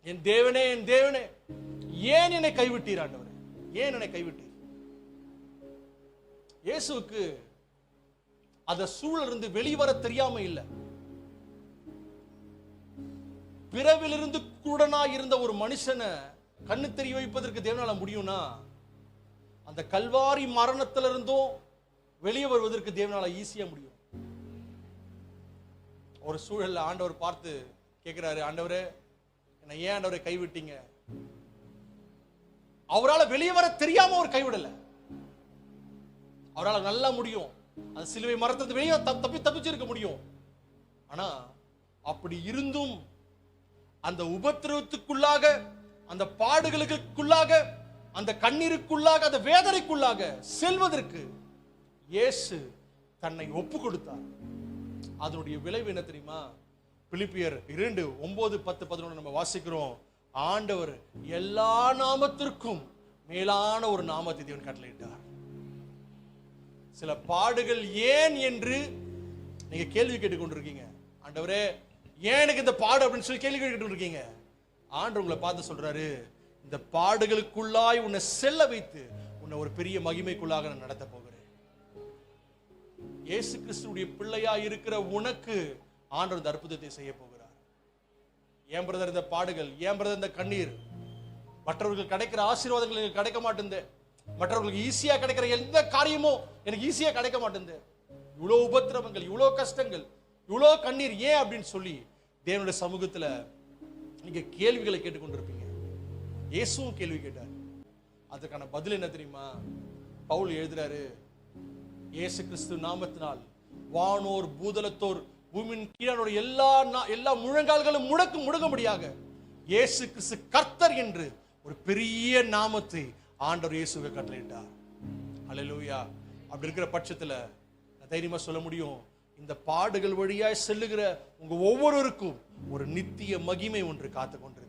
என் தேவனே, என் தேவனே, ஏன் என்னை கைவிட்டீர் ஆண்டவரே, ஏன் என்னை கைவிட்டீர்? இயேசுவுக்கு அந்த சூழலிருந்து வெளிவர தெரியாம இல்லை. பிறவிலிருந்து குருடனா இருந்த ஒரு மனுஷனை கண்ணு தெரிய வைப்பதற்கு தேவனால முடியும்னா, அந்த கல்வாரி மரணத்திலிருந்தும் வெளியே வருவதற்கு தேவனால ஈஸியா முடியும். ஒரு சூழல்ல ஆண்டவர் பார்த்து கேட்கிறாரு, ஆண்டவரே என்னை ஏன் ஆண்டவரை கைவிட்டீங்க? அவரால் வெளியே வர தெரியாம அவர் கைவிடல. அவரால் நல்லா முடியும், அந்த சிலுவை மரத்தை வெளியே தப்பிச்சிருக்க முடியும். ஆனா அப்படி இருந்தும் அந்த உபத்திரவத்துக்குள்ளாக, அந்த பாடுகளுக்குள்ளாக, அந்த கண்ணீருக்குள்ளாக, அந்த வேதனைக்குள்ளாக செல்வதற்கு இயேசு தன்னை ஒப்பு கொடுத்தார். அதனுடைய விளைவு என்ன தெரியுமா? பிலிப்பியர் 2:9-10-11 நம்ம வாசிக்கிறோம். ஆண்டவர் எல்லா நாமத்திற்கும் மேலான ஒரு நாமத்தை தேவன் கட்டளையிட்டார். சில பாடுகள் ஏன் என்று நீங்க கேள்வி கேட்டுக்கொண்டிருக்கீங்க. ஆண்டவரே ஏன் எனக்கு இந்த பாடு அப்படின்னு சொல்லி கேள்வி கேட்டு இருக்கீங்க. ஆண்டவர் உங்களை பார்த்து சொல்றாரு, இந்த பாடுகளுக்குள்ளாய் உன்னை செல்ல வைத்து உன்னை ஒரு பெரிய மகிமைக்குள்ளாக நான் நடத்த போகிறேன். இயேசு கிறிஸ்துவுடைய பிள்ளையா இருக்கிற உனக்கு ஆண்டவர் இந்த அற்புதத்தை செய்ய போகிறார். ஏன் பிரதர் இந்த பாடுகள், ஏன் பிரதர் இந்த கண்ணீர்? மற்றவர்கள் கிடைக்கிற ஆசீர்வாதங்கள் எனக்கு கிடைக்க மாட்டேங்குது, மற்றவர்களுக்கு ஈஸியா கிடைக்கிற எந்த காரியமும் எனக்கு ஈஸியா கிடைக்க மாட்டேங்குது, இவ்வளவு உபத்திரவங்கள், இவ்வளவு கஷ்டங்கள், இவ்வளவு கண்ணீர் ஏன் அப்படின்னு சொல்லி தேவனுடைய சமூகத்துல நீங்க கேள்விகளை கேட்டுக்கொண்டிருப்பீங்க. இயேசுவும் கேள்வி கேட்டார். அதுக்கான பதில் என்ன தெரியுமா? பவுல் எழுதுறாரு, இயேசு கிறிஸ்து நாமத்தினால் வானோர் பூதலத்தோர் பூமியின் கீழானோர் எல்லா முழங்கால்களும் முடங்கும்படியாக இயேசு கிறிஸ்து கர்த்தர் என்று ஒரு பெரிய நாமத்தை ஆண்டவர் இயேசுவை கட்டளையிட்டார். அல்லேலூயா. அப்படி இருக்கிற பட்சத்துல தைரியமா சொல்ல முடியும், இந்த பாடுகள் வழியாய் செல்லுகிற உங்க ஒவ்வொருவருக்கும் ஒரு நித்திய மகிமை ஒன்று காத்து கொண்டிருக்கு.